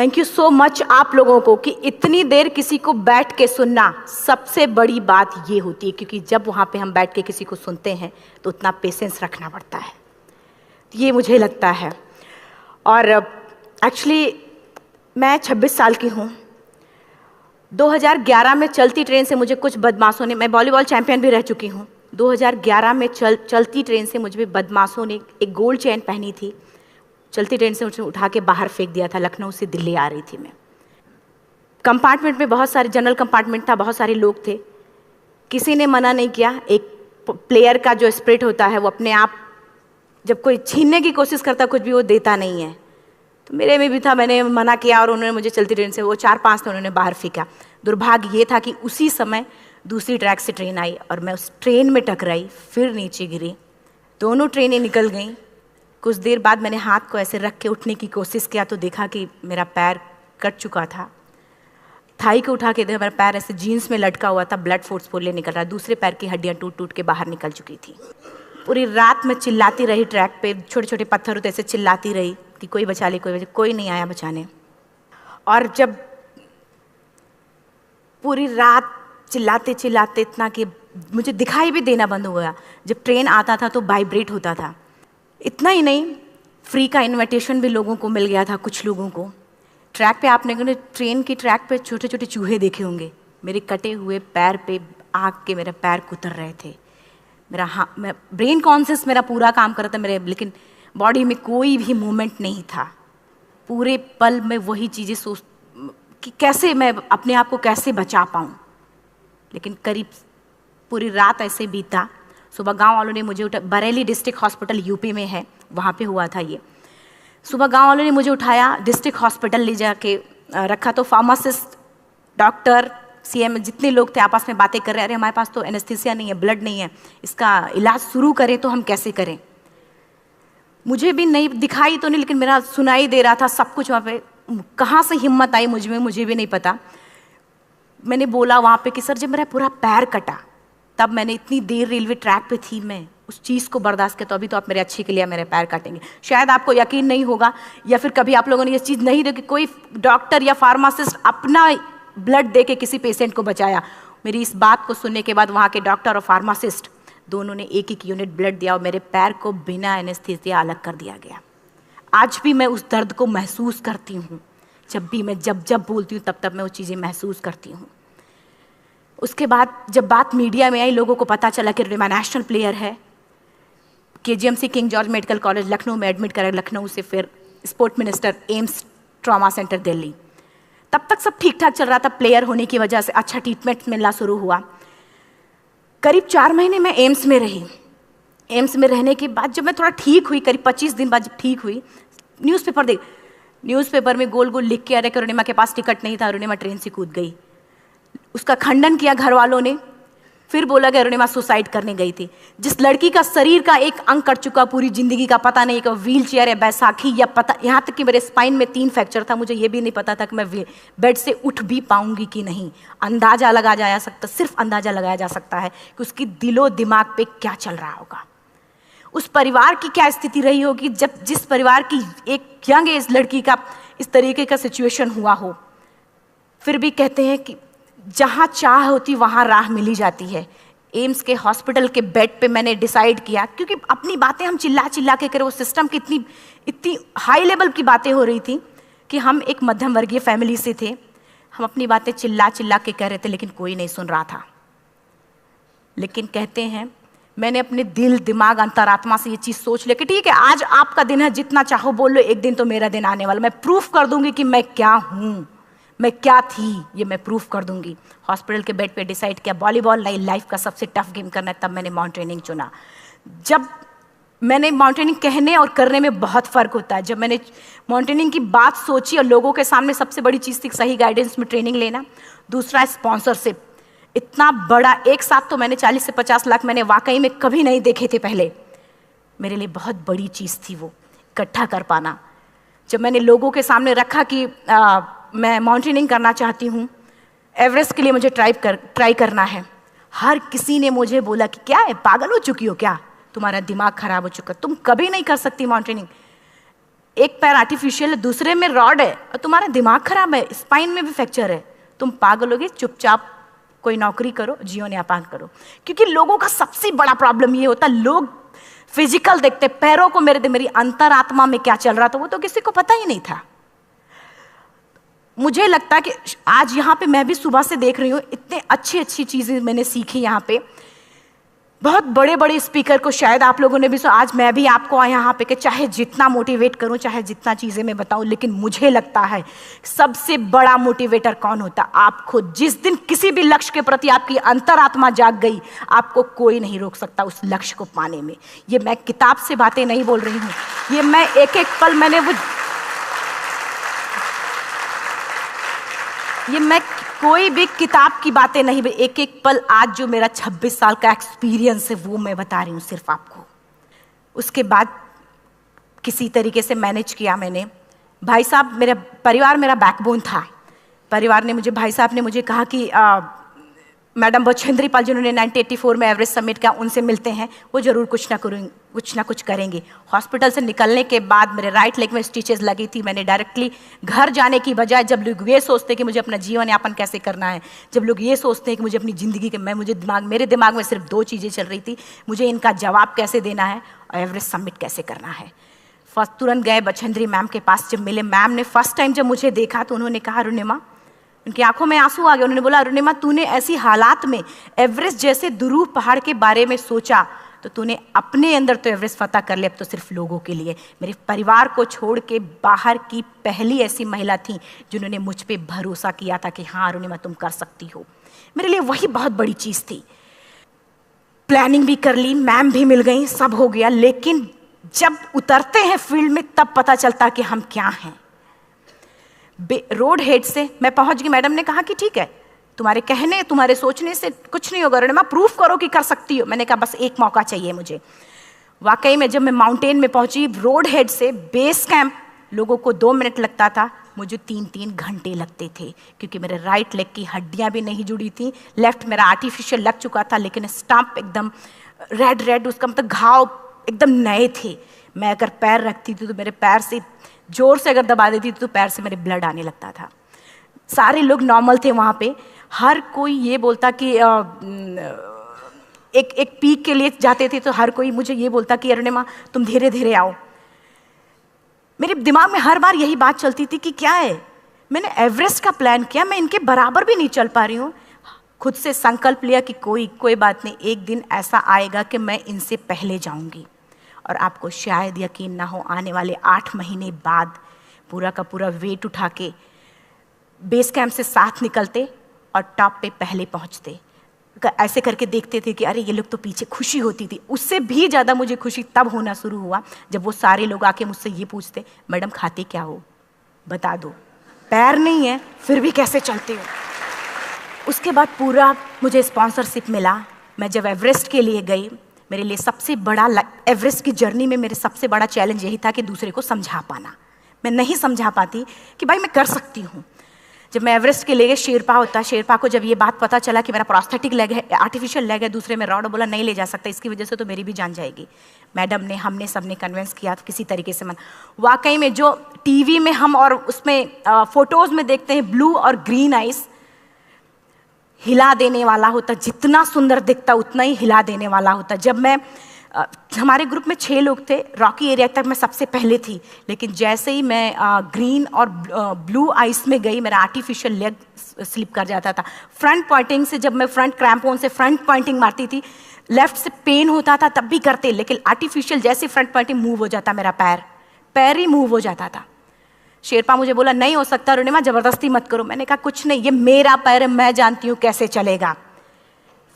Thank you so much आप लोगों को कि इतनी देर किसी को बैठ के सुनना सबसे बड़ी बात ये होती है, क्योंकि जब वहाँ पे हम बैठ के किसी को सुनते हैं तो उतना पेशेंस रखना पड़ता है, ये मुझे लगता है। और एक्चुअली मैं 26 साल की हूँ। 2011 में चलती ट्रेन से मुझे कुछ बदमाशों ने, मैं वॉलीबॉल चैंपियन भी रह चुकी हूँ, 2011 में चलती ट्रेन से मुझे बदमाशों ने एक गोल्ड चेन पहनी थी, चलती ट्रेन से मुझे उठा के बाहर फेंक दिया था। लखनऊ से दिल्ली आ रही थी मैं। कंपार्टमेंट में बहुत सारे, जनरल कंपार्टमेंट था, बहुत सारे लोग थे, किसी ने मना नहीं किया। एक प्लेयर का जो स्पिरिट होता है वो अपने आप, जब कोई छीनने की कोशिश करता कुछ भी, वो देता नहीं है, तो मेरे में भी था। मैंने मना किया और उन्होंने मुझे चलती ट्रेन से, वो 4-5 थे, उन्होंने बाहर फेंका। दुर्भाग्य ये था कि उसी समय दूसरी ट्रैक से ट्रेन आई और मैं उस ट्रेन में टकराई, फिर नीचे गिरी, दोनों ट्रेनें निकल गईं। कुछ देर बाद मैंने हाथ को ऐसे रख के उठने की कोशिश किया तो देखा कि मेरा पैर कट चुका था। थाई को उठा के देखा, मेरा पैर ऐसे जीन्स में लटका हुआ था, ब्लड फोर्सफुली निकल रहा, दूसरे पैर की हड्डियाँ टूट टूट के बाहर निकल चुकी थी। पूरी रात मैं चिल्लाती रही ट्रैक पे, छोटे छोटे पत्थर होते ऐसे चिल्लाती रही कि कोई बचा ले, कोई बचा, कोई नहीं आया बचाने। और जब पूरी रात चिल्लाते चिल्लाते इतना कि मुझे दिखाई भी देना बंद हो गया, जब ट्रेन आता था तो वाइब्रेट होता था। इतना ही नहीं, फ्री का इनविटेशन भी लोगों को मिल गया था, कुछ लोगों को। ट्रैक पे आपने ट्रेन की ट्रैक पे छोटे छोटे चूहे देखे होंगे, मेरे कटे हुए पैर पे आग के मेरे पैर कुतर रहे थे। मेरा मैं ब्रेन कॉन्शियस मेरा पूरा काम कर रहा था मेरे, लेकिन बॉडी में कोई भी मूवमेंट नहीं था। पूरे पल में वही चीज़ें सोच कि कैसे मैं अपने आप को कैसे बचा पाऊँ। लेकिन करीब पूरी रात ऐसे बीता। सुबह गांव वालों ने मुझे बरेली डिस्ट्रिक्ट हॉस्पिटल यूपी में है, वहाँ पे हुआ था ये। सुबह गांव वालों ने मुझे उठाया, डिस्ट्रिक्ट हॉस्पिटल ले जाके रखा, तो फार्मासिस्ट, डॉक्टर, सीएम, जितने लोग थे आपस में बातें कर रहे हैं, अरे हमारे पास तो एनेस्थीसिया नहीं है, ब्लड नहीं है, इसका इलाज शुरू करें तो हम कैसे करें। मुझे भी नहीं दिखाई तो नहीं, लेकिन मेरा सुनाई दे रहा था सब कुछ वहाँ पे। कहाँ से हिम्मत आई मुझ में, मुझे भी नहीं पता। मैंने बोला वहाँ पे कि सर जब मेरा पूरा पैर कटा, तब मैंने इतनी देर रेलवे ट्रैक पे थी, मैं उस चीज़ को बर्दाश्त किया, तो अभी तो आप मेरे अच्छे के लिए मेरे पैर काटेंगे। शायद आपको यकीन नहीं होगा, या फिर कभी आप लोगों ने ये चीज़ नहीं देखी, कोई डॉक्टर या फार्मासिस्ट अपना ब्लड दे के किसी पेशेंट को बचाया। मेरी इस बात को सुनने के बाद वहाँ के डॉक्टर और फार्मासिस्ट दोनों ने एक एक यूनिट ब्लड दिया और मेरे पैर को बिना एनेस्थीसिया अलग कर दिया गया। आज भी मैं उस दर्द को महसूस करती हूँ, जब भी मैं जब बोलती हूँ तब मैं वो चीज़ें महसूस करती हूँ। उसके बाद जब बात मीडिया में आई, लोगों को पता चला कि रिमा नेशनल प्लेयर है, KGMC king George medical college Lucknow में एडमिट करा, लखनऊ से फिर sport minister, AIIMS trauma centre Delhi. तब तक सब ठीक ठाक चल रहा था, प्लेयर होने की वजह से अच्छा ट्रीटमेंट मिलना शुरू हुआ। करीब 4 महीने मैं एम्स में रही। एम्स में रहने के बाद जब मैं थोड़ा ठीक हुई, करीब 25 दिन बाद जब ठीक हुई, न्यूज़पेपर में गोल गोल लिख के आ रहे कि अरुणिमा के पास टिकट नहीं था, अरुणिमा ट्रेन से कूद गई। उसका खंडन किया घर वालों ने, फिर बोला कि अरुणिमा सुसाइड करने गई थी। जिस लड़की का शरीर का एक अंग कट चुका, पूरी जिंदगी का पता नहीं कि व्हील चेयर है, बैसाखी या पता, यहाँ तक कि मेरे स्पाइन में 3 फ्रैक्चर था, मुझे ये भी नहीं पता था कि मैं बेड से उठ भी पाऊंगी कि नहीं। अंदाजा लगाया जा सकता, सिर्फ अंदाजा लगाया जा सकता है कि उसकी दिलो दिमाग पे क्या चल रहा होगा, उस परिवार की क्या स्थिति रही होगी जब जिस परिवार की एक यंग एज लड़की का इस तरीके का सिचुएशन हुआ हो। फिर भी कहते हैं कि जहाँ चाह होती वहाँ राह मिली जाती है। एम्स के हॉस्पिटल के बेड पे मैंने डिसाइड किया, क्योंकि अपनी बातें हम चिल्ला चिल्ला के करें, वो सिस्टम की इतनी हाई लेवल की बातें हो रही थी कि हम एक मध्यम वर्गीय फैमिली से थे, हम अपनी बातें चिल्ला चिल्ला के कह रहे थे, लेकिन कोई नहीं सुन रहा था। लेकिन कहते हैं मैंने अपने दिल, दिमाग, अंतरात्मा से ये चीज़ सोच लिया कि ठीक है, आज आपका दिन है, जितना चाहो बोल लो, एक दिन तो मेरा दिन आने वाला, मैं प्रूफ कर दूंगी कि मैं क्या हूँ, मैं क्या थी, ये मैं प्रूफ कर दूंगी। हॉस्पिटल के बेड पे डिसाइड किया वॉलीबॉल लाइफ का सबसे टफ गेम करना है, तब मैंने माउंटेनिंग चुना। जब मैंने माउंटेनिंग कहने और करने में बहुत फ़र्क होता है। जब मैंने माउंटेनिंग की बात सोची और लोगों के सामने, सबसे बड़ी चीज़ थी सही गाइडेंस में ट्रेनिंग लेना, दूसरा स्पॉन्सरशिप। इतना बड़ा एक साथ तो मैंने 40 से 50 लाख मैंने वाकई में कभी नहीं देखे थे पहले। मेरे लिए बहुत बड़ी चीज़ थी वो इकट्ठा कर पाना। जब मैंने लोगों के सामने रखा कि मैं माउंटेनिंग करना चाहती हूँ, एवरेस्ट के लिए मुझे ट्राई करना है, हर किसी ने मुझे बोला कि क्या है, पागल हो चुकी हो क्या, तुम्हारा दिमाग खराब हो चुका, तुम कभी नहीं कर सकती माउंटेनिंग। एक पैर आर्टिफिशियल है, दूसरे में रॉड है, और तुम्हारा दिमाग खराब है, स्पाइन में भी फ्रैक्चर है, तुम पागल होगे, चुपचाप कोई नौकरी करो, जीवन यापन करो। क्योंकि लोगों का सबसे बड़ा प्रॉब्लम ये होता है, लोग फिजिकल देखते, पैरों को मेरी अंतरात्मा में क्या चल रहा था वो तो किसी को पता ही नहीं था। मुझे लगता है कि आज यहाँ पे मैं भी सुबह से देख रही हूँ, इतने अच्छी चीजें मैंने सीखी यहाँ पे। बहुत बड़े बड़े स्पीकर को शायद आप लोगों ने भी सुना, आज मैं भी आपको यहाँ पे कि चाहे जितना मोटिवेट करूँ, चाहे जितना चीज़ें मैं बताऊँ, लेकिन मुझे लगता है सबसे बड़ा मोटिवेटर कौन होता? आप खुद। जिस दिन किसी भी लक्ष्य के प्रति आपकी अंतरात्मा जाग गई, आपको कोई नहीं रोक सकता उस लक्ष्य को पाने में। ये मैं किताब से बातें नहीं बोल रही हूँ, ये मैं एक एक पल मैंने वो, ये मैं कोई भी किताब की बातें नहीं, एक एक पल आज जो मेरा 26 साल का एक्सपीरियंस है वो मैं बता रही हूँ सिर्फ आपको। उसके बाद किसी तरीके से मैनेज किया मैंने। भाई साहब, मेरा परिवार मेरा बैकबोन था। परिवार ने मुझे, भाई साहब ने मुझे कहा कि मैडम बछेंद्री पाल जिन्होंने 1984 में एवरेस्ट समिट किया, उनसे मिलते हैं, वो जरूर कुछ ना कुछ करेंगे। हॉस्पिटल से निकलने के बाद मेरे राइट लेग में स्टिचेस लगी थी। मैंने डायरेक्टली घर जाने की बजाय, जब लोग ये सोचते हैं कि मुझे अपना जीवन यापन कैसे करना है, जब लोग ये सोचते हैं कि मुझे अपनी ज़िंदगी के, मेरे दिमाग में सिर्फ 2 चीज़ें चल रही थी, मुझे इनका जवाब कैसे देना है और एवरेस्ट समिट कैसे करना है। फर्स्ट तुरंत गए बछेंद्री मैम के पास। जब मिले, मैम ने फर्स्ट टाइम जब मुझे देखा तो उन्होंने कहा, अरुणिमा, उनकी आंखों में आंसू आ गए। उन्होंने बोला, अरुणिमा, तूने ऐसी हालात में एवरेस्ट जैसे दुरूह पहाड़ के बारे में सोचा तो तूने अपने अंदर तो एवरेस्ट फतह कर लिया, अब तो सिर्फ लोगों के लिए। मेरे परिवार को छोड़ के बाहर की पहली ऐसी महिला थी जिन्होंने मुझ पे भरोसा किया था कि हाँ अरुणिमा, तुम कर सकती हो। मेरे लिए वही बहुत बड़ी चीज़ थी। प्लानिंग भी कर ली, मैम भी मिल गई, सब हो गया। लेकिन जब उतरते हैं फील्ड में तब पता चलता कि हम क्या हैं। रोड हेड से मैं पहुंच गई। मैडम ने कहा कि ठीक है, तुम्हारे कहने, तुम्हारे सोचने से कुछ नहीं होगा अरुणिमा, प्रूफ करो कि कर सकती हो। मैंने कहा बस एक मौका चाहिए मुझे। वाकई में जब मैं माउंटेन में पहुंची, रोड हेड से बेस कैंप लोगों को 2 मिनट लगता था, मुझे 3-3 घंटे लगते थे, क्योंकि मेरे राइट लेग की हड्डियां भी नहीं जुड़ी थी। लेफ्ट मेरा आर्टिफिशियल लग चुका था, लेकिन स्टंप एकदम रेड, उसका मतलब घाव एकदम नए थे। मैं अगर पैर रखती थी तो मेरे पैर से जोर से अगर दबा देती थी तो पैर से मेरे ब्लड आने लगता था। सारे लोग नॉर्मल थे वहाँ पे। हर कोई ये बोलता कि एक पीक के लिए जाते थे तो हर कोई मुझे ये बोलता कि अरुणिमा, तुम धीरे धीरे आओ। मेरे दिमाग में हर बार यही बात चलती थी कि क्या है, मैंने एवरेस्ट का प्लान किया, मैं इनके बराबर भी नहीं चल पा रही हूँ। खुद से संकल्प लिया कि कोई बात नहीं, एक दिन ऐसा आएगा कि मैं इनसे पहले जाऊँगी। और आपको शायद यकीन ना हो, आने वाले 8 महीने बाद पूरा का पूरा वेट उठा के बेस कैंप से साथ निकलते और टॉप पे पहले पहुंचते। ऐसे करके देखते थे कि अरे ये लोग तो पीछे। खुशी होती थी। उससे भी ज़्यादा मुझे खुशी तब होना शुरू हुआ जब वो सारे लोग आके मुझसे ये पूछते, मैडम खाते क्या हो, बता दो, पैर नहीं है फिर भी कैसे चलते हो। उसके बाद पूरा मुझे स्पॉन्सरशिप मिला। मैं जब एवरेस्ट के लिए गई, मेरे लिए सबसे बड़ा, एवरेस्ट की जर्नी में मेरे सबसे बड़ा चैलेंज यही था कि दूसरे को समझा पाना। मैं नहीं समझा पाती कि भाई मैं कर सकती हूँ। जब मैं एवरेस्ट के लिए, शेरपा होता, शेरपा को जब ये बात पता चला कि मेरा प्रोस्थेटिक लेग है, आर्टिफिशियल लेग है, दूसरे में रॉड, बोला नहीं ले जा सकता, इसकी वजह से तो मेरी भी जान जाएगी। मैडम ने, हमने सबने कन्विंस किया किसी तरीके से। मन वाकई में जो टीवी में हम और उसमें फोटोज़ में देखते हैं, ब्लू और ग्रीन आइस, हिला देने वाला होता। जितना सुंदर दिखता उतना ही हिला देने वाला होता। जब मैं, हमारे ग्रुप में 6 लोग थे, रॉकी एरिया तक मैं सबसे पहले थी, लेकिन जैसे ही मैं ग्रीन और ब्लू आइस में गई, मेरा आर्टिफिशियल लेग स्लिप कर जाता था। फ्रंट पॉइंटिंग से, जब मैं फ्रंट क्रैम्पोन से फ्रंट पॉइंटिंग मारती थी, लेफ्ट से पेन होता था तब भी करते, लेकिन आर्टिफिशियल जैसे फ्रंट पॉइंटिंग मूव हो जाता, मेरा पैर ही मूव हो जाता था। शेरपा मुझे बोला नहीं हो सकता अरुणिमा, जबरदस्ती मत करो। मैंने कहा कुछ नहीं, ये मेरा पैर है, मैं जानती हूँ कैसे चलेगा।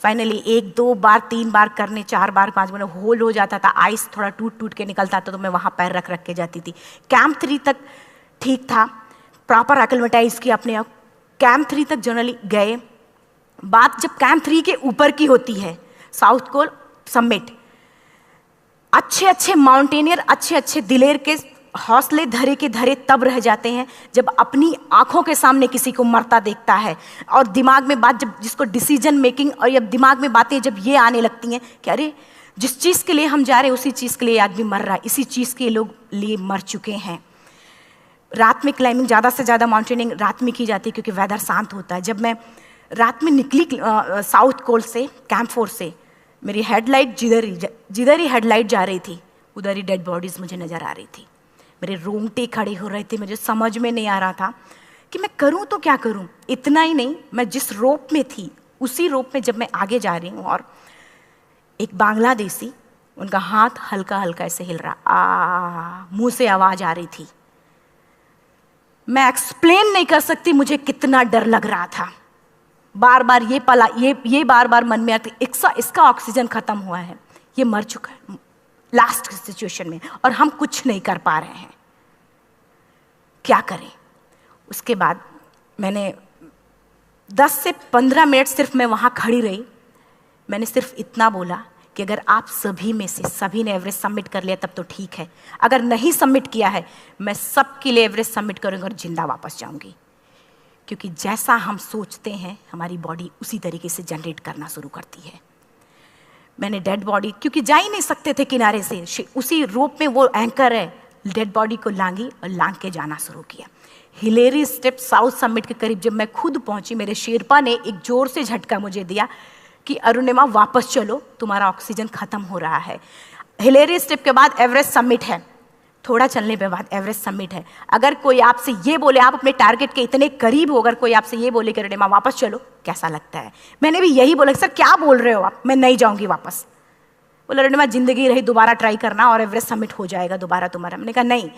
फाइनली 1-2 बार 3 बार करने, 4 बार 5 बार होल हो जाता था, आइस थोड़ा टूट के निकलता था, तो मैं वहाँ पैर रख के जाती थी। कैंप 3 तक ठीक था, प्रॉपर एक्लेमेटाइज किया अपने आप। कैंप 3 तक जनरली गए। बात जब कैंप 3 के ऊपर की होती है, साउथ कोल समिट, अच्छे माउंटेनियर, अच्छे दिलेर के हौसले धरे के धरे तब रह जाते हैं जब अपनी आंखों के सामने किसी को मरता देखता है, और दिमाग में बात, जब जिसको डिसीजन मेकिंग, और जब दिमाग में बातें जब ये आने लगती हैं कि अरे जिस चीज़ के लिए हम जा रहे हैं उसी चीज़ के लिए आदमी मर रहा है, इसी चीज़ के लोग लिए मर चुके हैं। रात में क्लाइंबिंग, ज़्यादा से ज़्यादा माउंटेनिंग रात में की जाती है क्योंकि वेदर शांत होता है। जब मैं रात में निकली साउथ कोल से, कैंप 4 से, मेरी हेडलाइट जिधर ही हेडलाइट जा रही थी उधर ही डेड बॉडीज़ मुझे नज़र आ रही थी। मेरे रोंगटे खड़े हो रहे थे, मुझे समझ में नहीं आ रहा था कि मैं करूं तो क्या करूं। इतना ही नहीं, मैं जिस रोप में थी उसी रोप में जब मैं आगे जा रही हूं और एक बांग्लादेशी, उनका हाथ हल्का हल्का ऐसे हिल रहा, मुंह से आवाज आ रही थी। मैं एक्सप्लेन नहीं कर सकती मुझे कितना डर लग रहा था। बार बार ये बार बार मन में आती, इसका ऑक्सीजन खत्म हुआ है, ये मर चुका है लास्ट सिचुएशन में, और हम कुछ नहीं कर पा रहे हैं, क्या करें। उसके बाद मैंने 10 से 15 मिनट सिर्फ मैं वहाँ खड़ी रही। मैंने सिर्फ इतना बोला कि अगर आप सभी में से सभी ने एवरेस्ट सबमिट कर लिया तब तो ठीक है, अगर नहीं सबमिट किया है मैं सबके लिए एवरेस्ट सबमिट करूँगी और जिंदा वापस जाऊँगी। क्योंकि जैसा हम सोचते हैं हमारी बॉडी उसी तरीके से जनरेट करना शुरू करती है। मैंने डेड बॉडी, क्योंकि जा ही नहीं सकते थे किनारे से, उसी रोप में वो एंकर है, डेड बॉडी को लांगी और लांग के जाना शुरू किया। हिलेरी स्टेप साउथ समिट के करीब जब मैं खुद पहुंची, मेरे शेरपा ने एक जोर से झटका मुझे दिया कि अरुणिमा वापस चलो, तुम्हारा ऑक्सीजन खत्म हो रहा है। हिलेरी स्टेप के बाद एवरेस्ट समिट है, थोड़ा चलने के बाद एवरेस्ट समिट है। अगर कोई आपसे ये बोले, आप अपने टारगेट के इतने करीब हो, अगर कोई आपसे ये बोले कि अरुणिमा वापस चलो, कैसा लगता है? मैंने भी यही बोला, सर क्या बोल रहे हो आप, मैं नहीं जाऊंगी वापस। बोला अरुणिमा जिंदगी रही, दोबारा ट्राई करना और एवरेस्ट समिट हो जाएगा दोबारा तुम्हारा। मैंने कहा नहीं,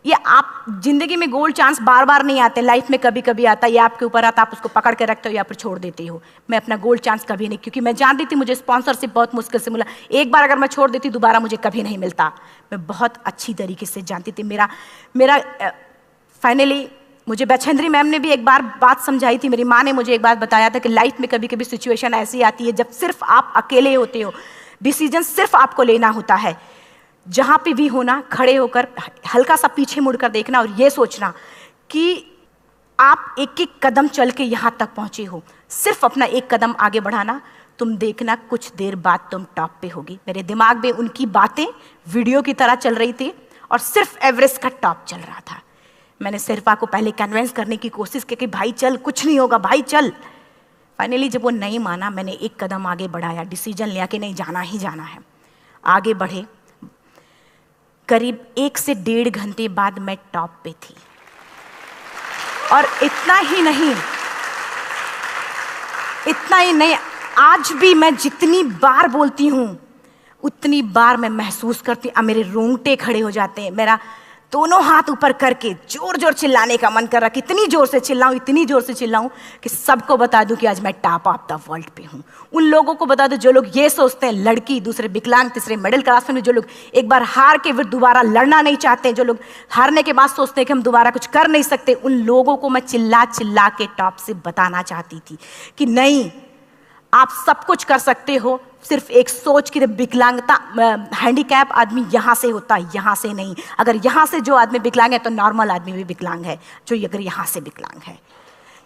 ये आप जिंदगी में गोल्ड चांस बार बार नहीं आते, लाइफ में कभी कभी आता है, ये आपके ऊपर आता, आप उसको पकड़ के रखते हो या फिर छोड़ देते हो। मैं अपना गोल्ड चांस कभी नहीं, क्योंकि मैं जानती थी मुझे स्पॉन्सरशिप बहुत मुश्किल से मिला, एक बार अगर मैं छोड़ देती दोबारा मुझे कभी नहीं मिलता। मैं बहुत अच्छी तरीके से जानती थी। मेरा फाइनली मुझे बछेंद्री मैम ने भी एक बार बात समझाई थी, मेरी माँ ने मुझे एक बात बताया था कि लाइफ में कभी कभी सिचुएशन ऐसी आती है जब सिर्फ आप अकेले होते हो, डिसीजन सिर्फ आपको लेना होता है। जहां पे भी होना, खड़े होकर हल्का सा पीछे मुड़कर देखना और ये सोचना कि आप एक एक कदम चल के यहां तक पहुंचे हो, सिर्फ अपना एक कदम आगे बढ़ाना, तुम देखना कुछ देर बाद तुम टॉप पे होगी। मेरे दिमाग में उनकी बातें वीडियो की तरह चल रही थी और सिर्फ एवरेस्ट का टॉप चल रहा था। मैंने शेरपा को पहले कन्विंस करने की कोशिश की कि भाई चल, कुछ नहीं होगा भाई चल। फाइनली जब वो नहीं माना, मैंने एक कदम आगे बढ़ाया, डिसीजन लिया कि नहीं जाना ही जाना है। आगे बढ़े, करीब 1 से 1.5 घंटे बाद मैं टॉप पे थी। और इतना ही नहीं, आज भी मैं जितनी बार बोलती हूँ उतनी बार मैं महसूस करती हूँ, मेरे रोंगटे खड़े हो जाते हैं, मेरा दोनों हाथ ऊपर करके जोर जोर चिल्लाने का मन कर रहा, कितनी जोर से चिल्लाऊं, इतनी जोर से चिल्लाऊं कि सबको बता दूं कि आज मैं टॉप ऑफ द वर्ल्ड पे हूं। उन लोगों को बता दूं जो लोग ये सोचते हैं, लड़की, दूसरे विकलांग, तीसरे मिडिल क्लास में, जो लोग एक बार हार के फिर दोबारा लड़ना नहीं चाहते, जो लोग हारने के बाद सोचते हैं कि हम दोबारा कुछ कर नहीं सकते, उन लोगों को मैं चिल्ला चिल्ला के टॉप से बताना चाहती थी कि नहीं, आप सब कुछ कर सकते हो, सिर्फ एक सोच की विकलांगता, हैंडीकैप आदमी यहाँ से होता है, यहाँ से नहीं। अगर यहाँ से जो आदमी विकलांग है तो नॉर्मल आदमी भी विकलांग है, जो अगर यहाँ से विकलांग है।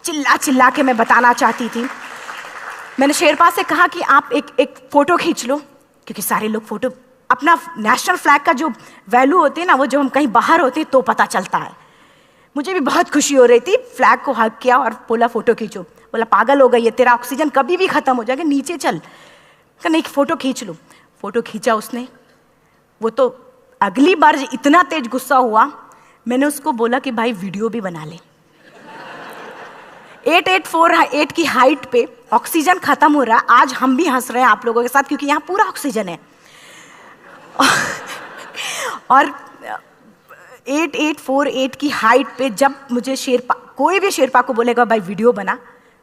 चिल्ला चिल्ला के मैं बताना चाहती थी। मैंने शेरपा से कहा कि आप एक फोटो खींच लो, क्योंकि सारे लोग फोटो, अपना नेशनल फ्लैग का जो वैल्यू होती है ना, वो जो हम कहीं बाहर होते हैं तो पता चलता है। मुझे भी बहुत खुशी हो रही थी, फ्लैग को हग किया और बोला फोटो खींचो। बोला पागल हो गई है, तेरा ऑक्सीजन कभी भी खत्म हो जाएगा, नीचे चल। नहीं, फोटो खींच लो। फोटो खींचा उसने। वो तो अगली बार इतना तेज गुस्सा हुआ, मैंने उसको बोला कि भाई वीडियो भी बना ले। 8848 की हाइट पे ऑक्सीजन खत्म हो रहा है, आज हम भी हंस रहे हैं आप लोगों के साथ क्योंकि यहाँ पूरा ऑक्सीजन है। और 8848 की हाइट पे जब मुझे शेरपा, कोई भी शेरपा को बोलेगा भाई वीडियो बना,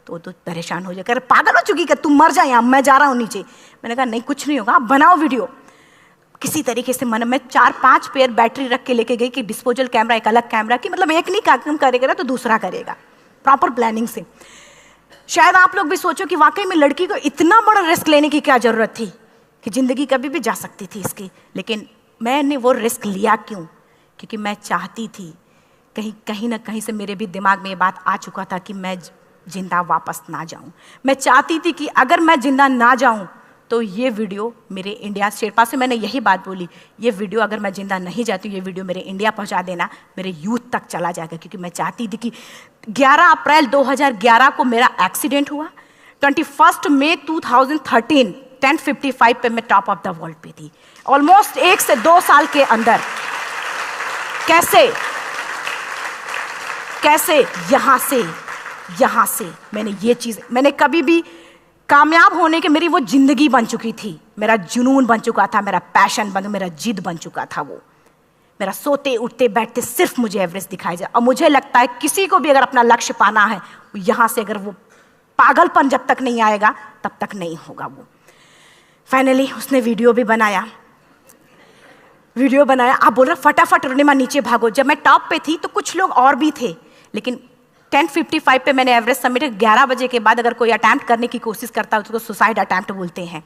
तो परेशान हो जाएगा, पागल हो चुकी, कि तुम मर जाए, यहाँ मैं जा रहा हूँ नीचे। मैंने कहा नहीं, कुछ नहीं होगा, आप बनाओ वीडियो। किसी तरीके से मैं 4-5 पेयर बैटरी रख के लेके गई कि डिस्पोजल कैमरा, एक अलग कैमरा, कि मतलब एक नहीं काम करेगा तो दूसरा करेगा, प्रॉपर प्लानिंग से। शायद आप लोग भी सोचो कि वाकई में लड़की को इतना बड़ा रिस्क लेने की क्या जरूरत थी, कि जिंदगी कभी भी जा सकती थी इसकी। लेकिन मैंने वो रिस्क लिया क्यों? क्योंकि मैं चाहती थी, कहीं ना कहीं से मेरे भी दिमाग में ये बात आ चुका था कि मैं जिंदा वापस ना जाऊं। मैं चाहती थी कि अगर मैं जिंदा ना जाऊं तो ये वीडियो मेरे इंडिया शेरपा से मैंने यही बात बोली, ये वीडियो अगर मैं जिंदा नहीं जाती, ये वीडियो मेरे इंडिया पहुंचा देना, मेरे यूथ तक चला जाएगा। क्योंकि मैं चाहती थी कि 11 अप्रैल 2011 को मेरा एक्सीडेंट हुआ, 21 मई 2013 10:55 पे मैं टॉप ऑफ द वर्ल्ड पे थी। ऑलमोस्ट 1 से 2 साल के अंदर कैसे यहाँ से मैंने ये चीज़, मैंने कभी भी कामयाब होने के, मेरी वो जिंदगी बन चुकी थी, मेरा जुनून बन चुका था, मेरा पैशन मेरा जिद बन चुका था। वो मेरा सोते उठते बैठते सिर्फ मुझे एवरेस्ट दिखाई जाए। और मुझे लगता है किसी को भी अगर अपना लक्ष्य पाना है, यहाँ से अगर वो पागलपन जब तक नहीं आएगा तब तक नहीं होगा। वो फाइनली उसने वीडियो भी बनाया। आप बोल रहे फटाफट रोनिमा नीचे भागो। जब मैं टॉप पे थी तो कुछ लोग और भी थे, लेकिन 10:55 पे मैंने एवरेस्ट समिट, 11 बजे के बाद अगर कोई अटैम्प्ट करने की कोशिश करता है उसको सुसाइड अटैम्प्ट बोलते हैं।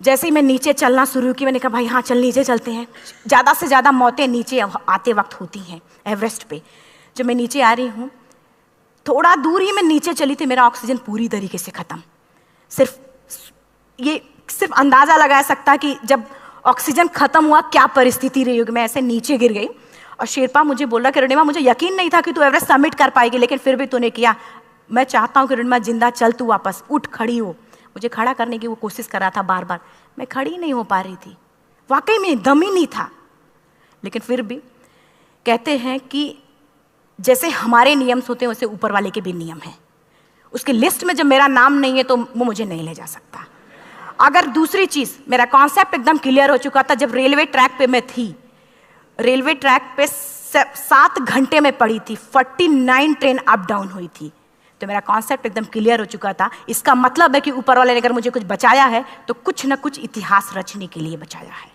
जैसे ही मैं नीचे चलना शुरू की, मैंने कहा भाई हाँ चल नीचे चलते हैं। ज़्यादा से ज़्यादा मौतें नीचे आते वक्त होती हैं एवरेस्ट पे। जब मैं नीचे आ रही हूँ, थोड़ा दूर ही मैं नीचे चली थी, मेरा ऑक्सीजन पूरी तरीके से ख़त्म। सिर्फ अंदाज़ा लगा सकता कि जब ऑक्सीजन ख़त्म हुआ क्या परिस्थिति रही होगी। मैं ऐसे नीचे गिर गई और शेरपा मुझे बोला कि रोनिमा मुझे यकीन नहीं था कि तू एवरेस्ट सबमिट कर पाएगी, लेकिन फिर भी तूने किया। मैं चाहता हूँ कि रोनिमा जिंदा चल, तू वापस उठ, खड़ी हो। मुझे खड़ा करने की वो कोशिश कर रहा था बार बार, मैं खड़ी नहीं हो पा रही थी, वाकई में दम ही नहीं था। लेकिन फिर भी कहते हैं कि जैसे हमारे नियम होते हैं वैसे ऊपर वाले के भी नियम हैं। उसकी लिस्ट में जब मेरा नाम नहीं है तो वो मुझे नहीं ले जा सकता। अगर दूसरी चीज़, मेरा कॉन्सेप्ट एकदम क्लियर हो चुका था। जब रेलवे ट्रैक पे मैं थी, रेलवे ट्रैक पे 7 घंटे में पड़ी थी, 49 ट्रेन अप डाउन हुई थी, तो मेरा कॉन्सेप्ट एकदम क्लियर हो चुका था। इसका मतलब है कि ऊपर वाले ने अगर मुझे कुछ बचाया है तो कुछ ना कुछ इतिहास रचने के लिए बचाया है।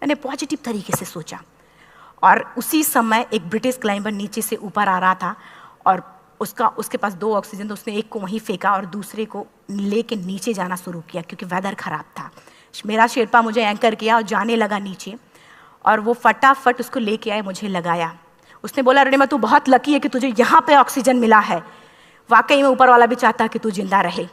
मैंने पॉजिटिव तरीके से सोचा। और उसी समय एक ब्रिटिश क्लाइंबर नीचे से ऊपर आ रहा था और उसके पास 2 ऑक्सीजन, तो उसने एक को वहीं फेंका और दूसरे को लेके नीचे जाना शुरू किया क्योंकि वेदर ख़राब था। मेरा शेरपा मुझे एंकर किया और जाने लगा नीचे, और वो फटाफट उसको लेके आए, मुझे लगाया। उसने बोला रोनिमा तू बहुत लकी है कि तुझे यहाँ पे ऑक्सीजन मिला है। वाकई में ऊपर वाला भी चाहता है कि तू जिंदा रहे।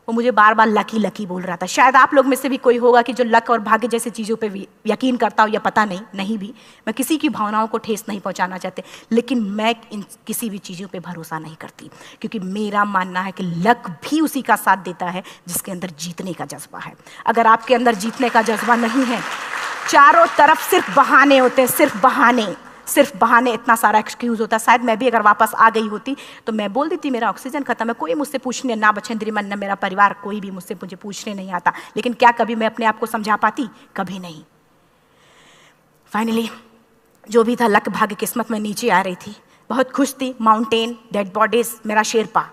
वो मुझे बार बार लकी लकी बोल रहा था। शायद आप लोग में से भी कोई होगा कि जो लक और भाग्य जैसी चीज़ों पे यकीन करता हो, या पता नहीं भी। मैं किसी की भावनाओं को ठेस नहीं पहुंचाना चाहते, लेकिन मैं इन किसी भी चीज़ों पे भरोसा नहीं करती, क्योंकि मेरा मानना है कि लक भी उसी का साथ देता है जिसके अंदर जीतने का जज्बा है। अगर आपके अंदर जीतने का जज्बा नहीं है, चारों तरफ सिर्फ बहाने होते हैं, सिर्फ बहाने, इतना सारा एक्सक्यूज़ होता है। शायद मैं भी अगर वापस आ गई होती तो मैं बोल देती मेरा ऑक्सीजन खत्म है, कोई मुझसे पूछने ना बछेंद्री मन, न मेरा परिवार, कोई भी मुझे पूछने नहीं आता। लेकिन क्या कभी मैं अपने आप को समझा पाती? कभी नहीं। फाइनली जो भी था, लक भाग्य किस्मत में नीचे आ रही थी, बहुत खुश थी। माउंटेन, डेड बॉडीज, मेरा शेरपा,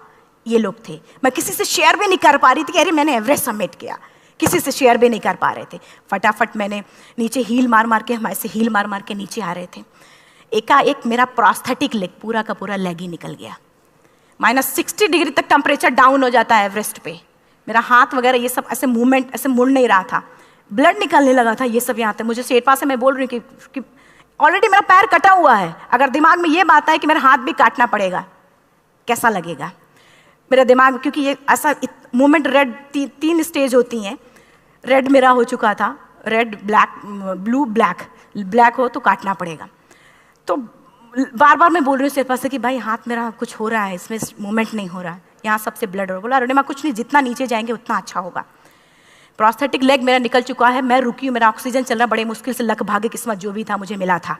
ये लोग थे। मैं किसी से शेयर भी नहीं कर पा रही थी कि अरे मैंने एवरेस्ट सबमिट किया, किसी से शेयर भी नहीं कर पा रहे थे। फटाफट मैंने नीचे हील मार के, हमारे से हील मार के नीचे आ रहे थे। एकाएक मेरा प्रोस्थेटिक लेग, पूरा का पूरा लेग ही निकल गया। -60 डिग्री तक टेम्परेचर डाउन हो जाता है एवरेस्ट पे। मेरा हाथ वगैरह ये सब ऐसे मूवमेंट, ऐसे मुड़ नहीं रहा था, ब्लड निकलने लगा था, ये सब यहाँ था। मुझे शेरपा से मैं बोल रही हूँ कि ऑलरेडी मेरा पैर कटा हुआ है, अगर दिमाग में ये बात है कि मेरा हाथ भी काटना पड़ेगा, कैसा लगेगा मेरे दिमाग में। क्योंकि ये ऐसा मूवमेंट, रेड 3 स्टेज होती हैं। रेड मेरा हो चुका था, रेड, ब्लैक, ब्लू, ब्लैक हो तो काटना पड़ेगा। तो बार बार मैं बोल रही हूँ शेरपा से कि भाई हाथ मेरा कुछ हो रहा है, इसमें मूवमेंट नहीं हो रहा है, यहाँ सबसे ब्लड हो रहा है। बोला रोनिमा कुछ नहीं, जितना नीचे जाएंगे उतना अच्छा होगा। प्रोस्थेटिक लेग मेरा निकल चुका है, मैं रुकी हूँ, मेरा ऑक्सीजन चल रहा, बड़े मुश्किल से लक भाग्य किस्मत जो भी था मुझे मिला था।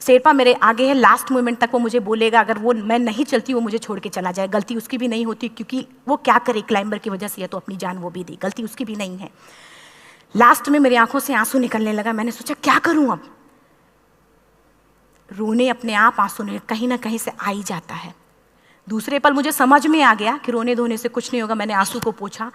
शेरपा मेरे आगे है, लास्ट मोमेंट तक वो मुझे बोलेगा, अगर वो मैं नहीं चलती वो मुझे छोड़ के चला जाए। गलती उसकी भी नहीं होती, क्योंकि वो क्या करे, क्लाइंबर की वजह से या तो अपनी जान वो भी दी, गलती उसकी भी नहीं है। लास्ट में मेरी आंखों से आंसू निकलने लगा। मैंने सोचा क्या करूं अब, रोने अपने आप आंसू कहीं ना कहीं से आ ही जाता है। दूसरे पल मुझे समझ में आ गया कि रोने धोने से कुछ नहीं होगा। मैंने आंसू को पोंछा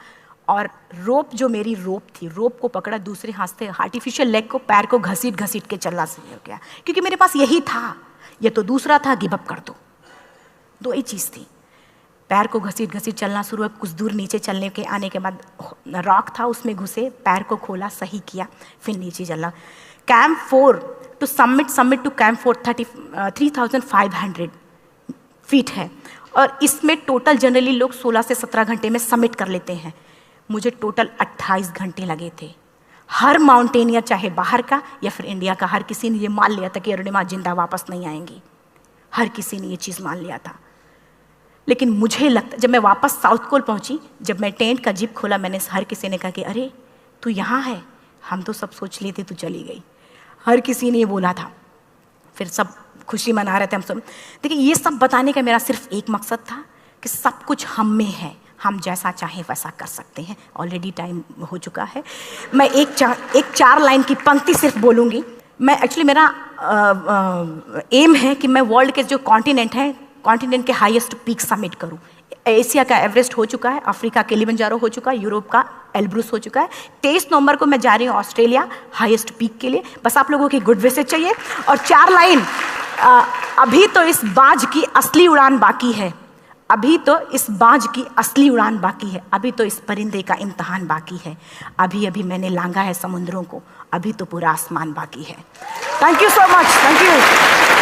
और रोप, जो मेरी रोप थी, रोप को पकड़ा, दूसरे हाथ से आर्टिफिशियल लेग को, पैर को घसीट के चलना शुरू हो गया, क्योंकि मेरे पास यही था। ये तो दूसरा था, गिव अप कर दो ही चीज़ थी। पैर को घसीट चलना शुरू हुआ। कुछ दूर नीचे चलने के आने के बाद रॉक था, उसमें घुसे, पैर को खोला, सही किया, फिर नीचे चला। Camp 4 to submit to camp 4 3500 feet है, और इसमें टोटल जनरली लोग 16 से 17 घंटे में सबमिट कर लेते हैं। मुझे टोटल 28 घंटे लगे थे। हर माउंटेनियर, चाहे बाहर का या फिर इंडिया का, हर किसी ने ये मान लिया था कि अरुणिमा जिंदा वापस नहीं आएंगी। हर किसी ने ये चीज़ मान लिया था। लेकिन मुझे लगता, जब मैं वापस साउथ पोल पहुंची, जब मैं टेंट का जिप खोला, मैंने हर किसी ने कहा कि अरे तू यहाँ है, हम तो सब सोच लिए थे तू चली गई। हर किसी ने ये बोला था। फिर सब खुशी मना रहे थे हम सब। देखिए, ये सब बताने का मेरा सिर्फ एक मकसद था कि सब कुछ हम में है, हम जैसा चाहें वैसा कर सकते हैं। ऑलरेडी टाइम हो चुका है। मैं एक चार लाइन की पंक्ति सिर्फ बोलूँगी। मैं एक्चुअली, मेरा एम है कि मैं वर्ल्ड के जो कॉन्टिनेंट हैं, कॉन्टिनेंट के हाईएस्ट पीक समिट करूं। एशिया का एवरेस्ट हो चुका है, अफ्रीका किलिमंजारो हो चुका है, यूरोप का एल्ब्रूस हो चुका है। 23 नवंबर को मैं जा रही हूँ ऑस्ट्रेलिया हाईएस्ट पीक के लिए। बस आप लोगों की गुड विशेस चाहिए। और 4 लाइन, अभी तो इस बाज की असली उड़ान बाकी है, अभी तो इस बाज की असली उड़ान बाकी है, अभी तो इस परिंदे का इम्तहान बाकी है, अभी अभी मैंने लांघा है समुद्रों को, अभी तो पूरा आसमान बाकी है। Thank you so much, thank you.